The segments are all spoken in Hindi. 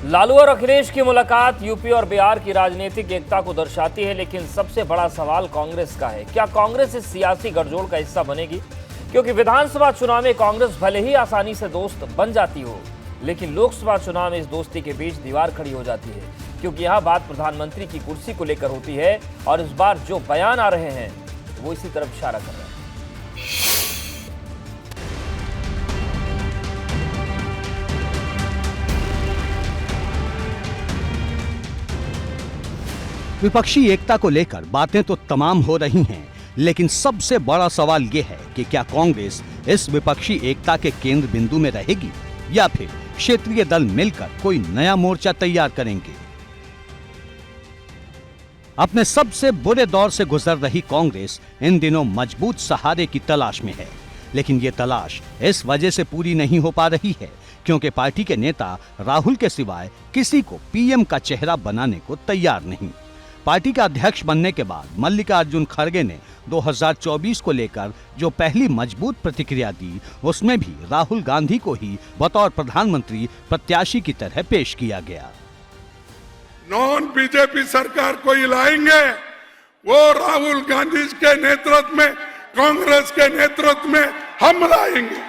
लालू और अखिलेश की मुलाकात यूपी और बिहार की राजनीतिक एकता को दर्शाती है, लेकिन सबसे बड़ा सवाल कांग्रेस का है। क्या कांग्रेस इस सियासी गठजोड़ का हिस्सा बनेगी? क्योंकि विधानसभा चुनाव में कांग्रेस भले ही आसानी से दोस्त बन जाती हो, लेकिन लोकसभा चुनाव में इस दोस्ती के बीच दीवार खड़ी हो जाती है, क्योंकि यह बात प्रधानमंत्री की कुर्सी को लेकर होती है और इस बार जो बयान आ रहे हैं वो इसी तरफ इशारा कर रहे हैं। विपक्षी एकता को लेकर बातें तो तमाम हो रही हैं, लेकिन सबसे बड़ा सवाल यह है कि क्या कांग्रेस इस विपक्षी एकता के केंद्र बिंदु में रहेगी या फिर क्षेत्रीय दल मिलकर कोई नया मोर्चा तैयार करेंगे। अपने सबसे बुरे दौर से गुजर रही कांग्रेस इन दिनों मजबूत सहारे की तलाश में है, लेकिन ये तलाश इस वजह से पूरी नहीं हो पा रही है क्योंकि पार्टी के नेता राहुल के सिवाय किसी को पीएम का चेहरा बनाने को तैयार नहीं। पार्टी का अध्यक्ष बनने के बाद मल्लिकार्जुन खड़गे ने 2024 को लेकर जो पहली मजबूत प्रतिक्रिया दी, उसमें भी राहुल गांधी को ही बतौर प्रधानमंत्री प्रत्याशी की तरह पेश किया गया। नॉन बीजेपी सरकार को लाएंगे, वो राहुल गांधी के नेतृत्व में, कांग्रेस के नेतृत्व में हम लाएंगे।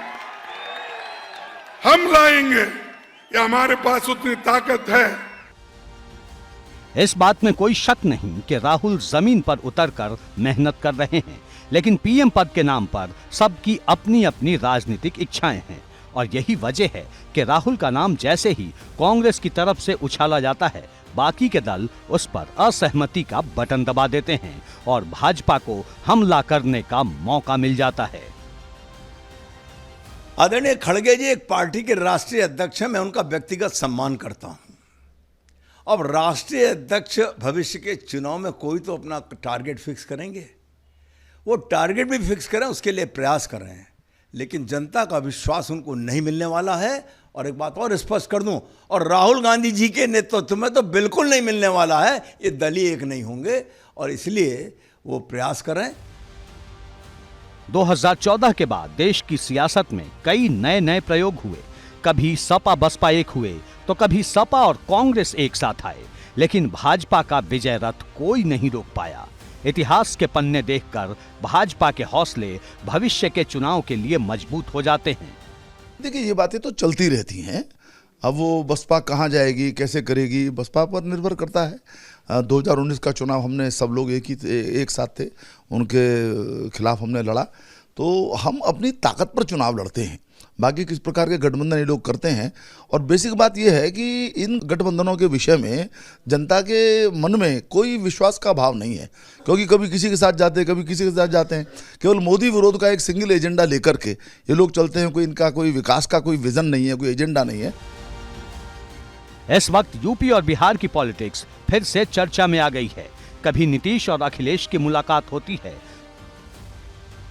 ये हमारे पास उतनी ताकत है। इस बात में कोई शक नहीं कि राहुल जमीन पर उतरकर मेहनत कर रहे हैं, लेकिन पीएम पद के नाम पर सबकी अपनी अपनी राजनीतिक इच्छाएं हैं और यही वजह है कि राहुल का नाम जैसे ही कांग्रेस की तरफ से उछाला जाता है, बाकी के दल उस पर असहमति का बटन दबा देते हैं और भाजपा को हमला करने का मौका मिल जाता है। आदरणीय खड़गे जी एक पार्टी के राष्ट्रीय अध्यक्ष हैं, मैं उनका व्यक्तिगत सम्मान करता हूं। अब राष्ट्रीय अध्यक्ष भविष्य के चुनाव में कोई तो अपना टारगेट फिक्स करेंगे, वो टारगेट भी फिक्स करें, उसके लिए प्रयास कर रहे हैं, लेकिन जनता का विश्वास उनको नहीं मिलने वाला है। और एक बात और स्पष्ट कर दूं, और राहुल गांधी जी के नेतृत्व में तो बिल्कुल नहीं मिलने वाला है। ये दल ही एक नहीं होंगे और इसलिए वो प्रयास करें। 2014 के बाद देश की सियासत में कई नए प्रयोग हुए। कभी सपा बसपा एक हुए तो कभी सपा और कांग्रेस एक साथ आए, लेकिन भाजपा का विजय रथ कोई नहीं रोक पाया। इतिहास के पन्ने देखकर भाजपा के हौसले भविष्य के चुनाव के लिए मजबूत हो जाते हैं। देखिए, ये बातें तो चलती रहती हैं। अब वो बसपा कहाँ जाएगी, कैसे करेगी, बसपा पर निर्भर करता है। 2019 का चुनाव हमने सब लोग एक साथ थे, उनके खिलाफ हमने लड़ा, तो हम अपनी ताकत पर चुनाव लड़ते हैं। बाकी किस प्रकार के गठबंधन ये लोग करते हैं, और बेसिक बात यह है कि इन गठबंधनों के विषय में जनता के मन में कोई विश्वास का भाव नहीं है, क्योंकि कभी किसी के साथ जाते हैं, कभी किसी के साथ जाते हैं। केवल मोदी विरोध का एक सिंगल एजेंडा लेकर के ये लोग चलते हैं। कोई इनका कोई विकास का कोई विजन नहीं है, कोई एजेंडा नहीं है। इस वक्त यूपी और बिहार की पॉलिटिक्स फिर से चर्चा में आ गई है। कभी नीतीश और अखिलेश की मुलाकात होती है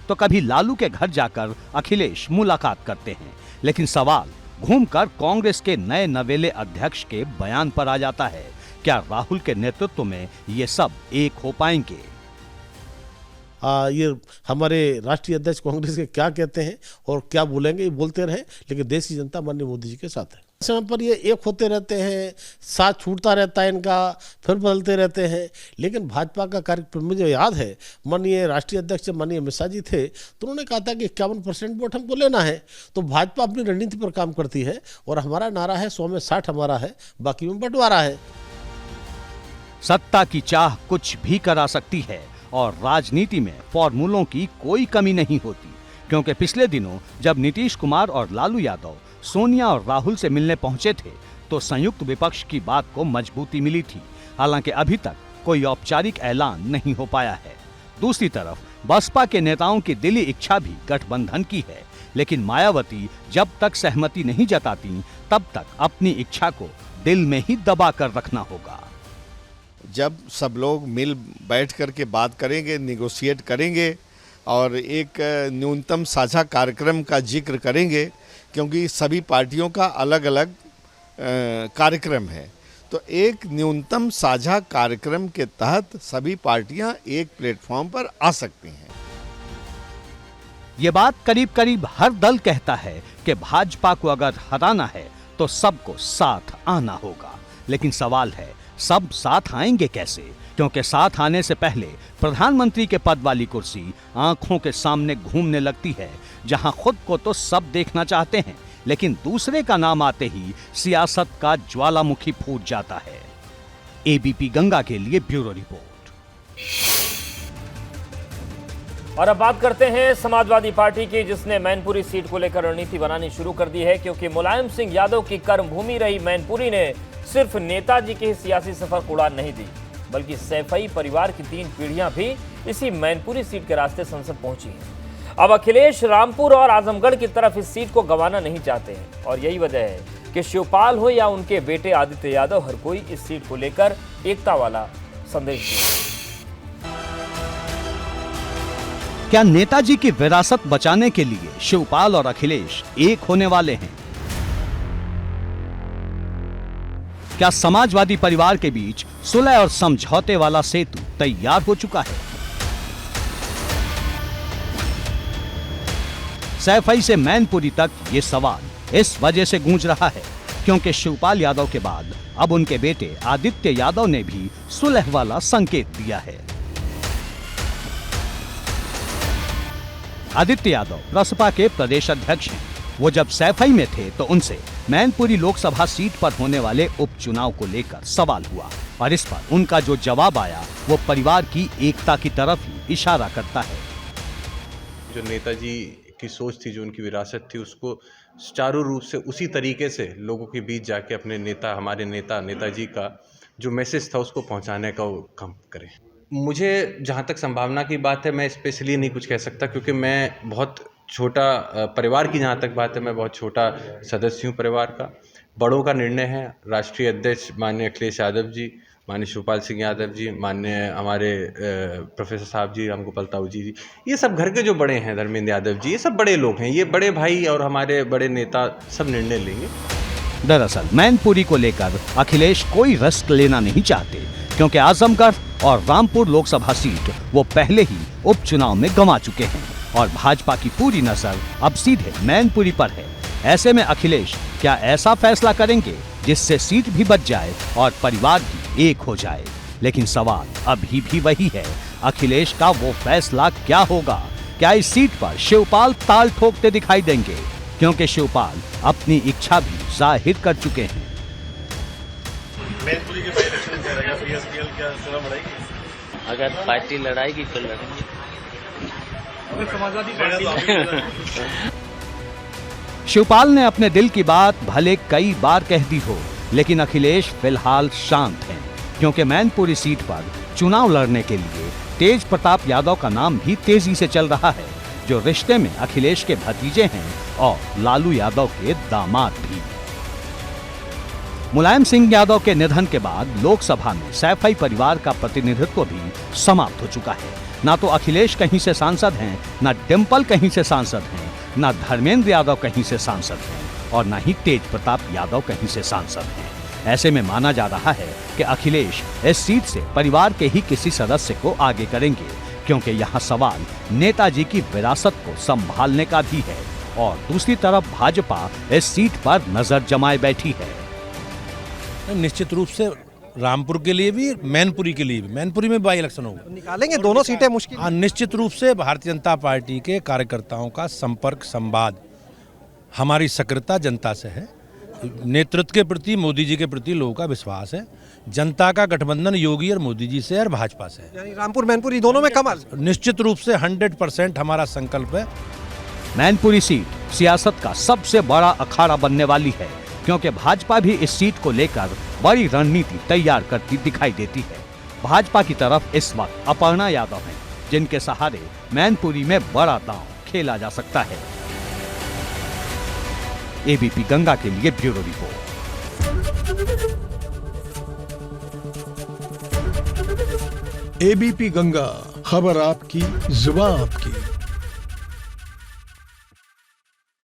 तो कभी लालू के घर जाकर अखिलेश मुलाकात करते हैं, लेकिन सवाल घूमकर कांग्रेस के नए नवेले अध्यक्ष के बयान पर आ जाता है। क्या राहुल के नेतृत्व में ये सब एक हो पाएंगे? ये हमारे राष्ट्रीय अध्यक्ष कांग्रेस के क्या कहते हैं और क्या बोलेंगे, ये बोलते रहे, लेकिन देश की जनता माननीय मोदी जी के साथ है। समय पर ये एक होते रहते हैं, साथ छूटता रहता है इनका, फिर बदलते रहते हैं। लेकिन भाजपा का कार्यक्रम मुझे याद है, माननीय राष्ट्रीय अध्यक्ष माननीय अमित शाह जी थे, तो उन्होंने कहा था कि 51% वोट हमको लेना है। तो भाजपा अपनी रणनीति पर काम करती है और हमारा नारा है 100 में 60 हमारा है, बाकी में बंटवारा है। सत्ता की चाह कुछ भी करा सकती है और राजनीति में फॉर्मूलों की कोई कमी नहीं होती, क्योंकि पिछले दिनों जब नीतीश कुमार और लालू यादव सोनिया और राहुल से मिलने पहुंचे थे तो संयुक्त विपक्ष की बात को मजबूती मिली थी। हालांकि अभी तक कोई औपचारिक ऐलान नहीं हो पाया है। दूसरी तरफ बसपा के नेताओं की दिली इच्छा भी गठबंधन की है, लेकिन मायावती जब तक सहमति नहीं जताती तब तक अपनी इच्छा को दिल में ही दबा कर रखना होगा। जब सब लोग मिल बैठ करके बात करेंगे, निगोशिएट करेंगे और एक न्यूनतम साझा कार्यक्रम का जिक्र करेंगे, क्योंकि सभी पार्टियों का अलग अलग कार्यक्रम है, तो एक न्यूनतम साझा कार्यक्रम के तहत सभी पार्टियां एक प्लेटफॉर्म पर आ सकती हैं। ये बात करीब करीब हर दल कहता है कि भाजपा को अगर हराना है तो सबको साथ आना होगा। लेकिन सवाल है सब साथ आएंगे कैसे, क्योंकि साथ आने से पहले प्रधानमंत्री के पद वाली कुर्सी आंखों के सामने घूमने लगती है, जहां खुद को तो सब देखना चाहते हैं, लेकिन दूसरे का नाम आते ही सियासत का ज्वालामुखी फूट जाता है। एबीपी गंगा के लिए ब्यूरो रिपोर्ट। और अब बात करते हैं समाजवादी पार्टी की, जिसने मैनपुरी सीट को लेकर रणनीति बनानी शुरू कर दी है, क्योंकि मुलायम सिंह यादव की कर्मभूमि रही मैनपुरी ने सिर्फ नेताजी के सियासी सफर को उड़ान नहीं दी, बल्कि सैफई परिवार की 3 पीढ़ियां भी इसी मैनपुरी सीट के रास्ते संसद पहुंची हैं। अब अखिलेश रामपुर और आजमगढ़ की तरफ इस सीट को गंवाना नहीं चाहते हैं, और यही वजह है कि शिवपाल हो या उनके बेटे आदित्य यादव, हर कोई इस सीट को लेकर एकता वाला संदेश दिया। क्या नेताजी की विरासत बचाने के लिए शिवपाल और अखिलेश एक होने वाले हैं? क्या समाजवादी परिवार के बीच सुलह और समझौते वाला सेतु तैयार हो चुका है? सैफई से मैनपुरी तक ये सवाल इस वजह से गूंज रहा है क्योंकि शिवपाल यादव के बाद अब उनके बेटे आदित्य यादव ने भी सुलह वाला संकेत दिया है। आदित्य यादव बसपा के प्रदेश अध्यक्ष हैं। वो जब सैफई में थे तो उनसे मैनपुरी लोकसभा सीट पर होने वाले उपचुनाव को लेकर सवाल हुआ, और इस पर उनका जो जवाब आया वो परिवार की एकता की तरफ ही इशारा करता है। जो नेताजी की सोच थी, जो उनकी विरासत थी, उसको सुचारू रूप से उसी तरीके से लोगों के बीच जाके अपने नेता, हमारे नेताजी का जो मैसेज था उसको पहुंचाने का वो काम करें। मुझे जहाँ तक संभावना की बात है, मैं स्पेशली नहीं कुछ कह सकता, क्योंकि मैं बहुत छोटा परिवार की जहाँ तक बात है, मैं बहुत छोटा सदस्य हूँ परिवार का। बड़ों का निर्णय है, राष्ट्रीय अध्यक्ष माननीय अखिलेश यादव जी, माननीय शिवपाल सिंह यादव जी, माननीय हमारे प्रोफेसर साहब जी, रामगोपाल ताऊ जी, ये सब घर के जो बड़े हैं, धर्मेंद्र यादव जी, ये सब बड़े लोग हैं, ये बड़े भाई और हमारे बड़े नेता सब निर्णय लेंगे। दरअसल मैनपुरी को लेकर अखिलेश कोई रिस्क लेना नहीं चाहते, क्योंकि आजमगढ़ और रामपुर लोकसभा सीट वो पहले ही उपचुनाव में गंवा चुके हैं और भाजपा की पूरी नजर अब सीधे मैनपुरी पर है। ऐसे में अखिलेश क्या ऐसा फैसला करेंगे जिससे सीट भी बच जाए और परिवार भी एक हो जाए? लेकिन सवाल अभी भी वही है, अखिलेश का वो फैसला क्या होगा? क्या इस सीट पर शिवपाल ताल ठोकते दिखाई देंगे? क्योंकि शिवपाल अपनी इच्छा भी जाहिर कर चुके हैं। मैनपुरी के इलेक्शन क्या रहेगा? पीएसपीएल क्या चुनाव लड़ाएगी? अगर पार्टी लड़ाएगी तो लड़ेंगे। समाजवादी पार्टी शिवपाल ने अपने दिल की बात भले कई बार कह दी हो, लेकिन अखिलेश फिलहाल शांत हैं, क्योंकि मैनपुरी सीट पर चुनाव लड़ने के लिए तेज प्रताप यादव का नाम भी तेजी से चल रहा है, जो रिश्ते में अखिलेश के भतीजे हैं और लालू यादव के दामाद भी। मुलायम सिंह यादव के निधन के बाद लोकसभा में सैफई परिवार का प्रतिनिधित्व भी समाप्त हो चुका है। ना तो अखिलेश कहीं से सांसद हैं, ना डिम्पल कहीं से सांसद हैं, ना धर्मेंद्र यादव कहीं से सांसद हैं और ना ही तेज प्रताप यादव कहीं से सांसद हैं। ऐसे में माना जा रहा है कि अखिलेश इस सीट से परिवार के ही किसी सदस्य को आगे करेंगे, क्योंकि यहाँ सवाल नेताजी की विरासत को संभालने का भी है और दूसरी तरफ भाजपा इस सीट पर नजर जमाए बैठी है। निश्चित रूप से रामपुर के लिए भी, मैनपुरी के लिए भी, मैनपुरी में बाई इलेक्शन होगा, निकालेंगे दोनों सीटें मुश्किल। हाँ, निश्चित रूप से भारतीय जनता पार्टी के कार्यकर्ताओं का संपर्क संवाद, हमारी सक्रियता जनता से है। नेतृत्व के प्रति, मोदी जी के प्रति लोगों का विश्वास है। जनता का गठबंधन योगी और मोदी जी से और भाजपा से है। यानी रामपुर मैनपुरी दोनों में कमल। निश्चित रूप से 100% हमारा संकल्प है। मैनपुरी सीट सियासत का सबसे बड़ा अखाड़ा बनने वाली है, क्योंकि भाजपा भी इस सीट को लेकर बड़ी रणनीति तैयार करती दिखाई देती है। भाजपा की तरफ इस वक्त अपर्णा यादव हैं, जिनके सहारे मैनपुरी में बड़ा दांव खेला जा सकता है। एबीपी गंगा के लिए ब्यूरो रिपोर्ट। एबीपी गंगा, खबर आपकी, जुबान आपकी।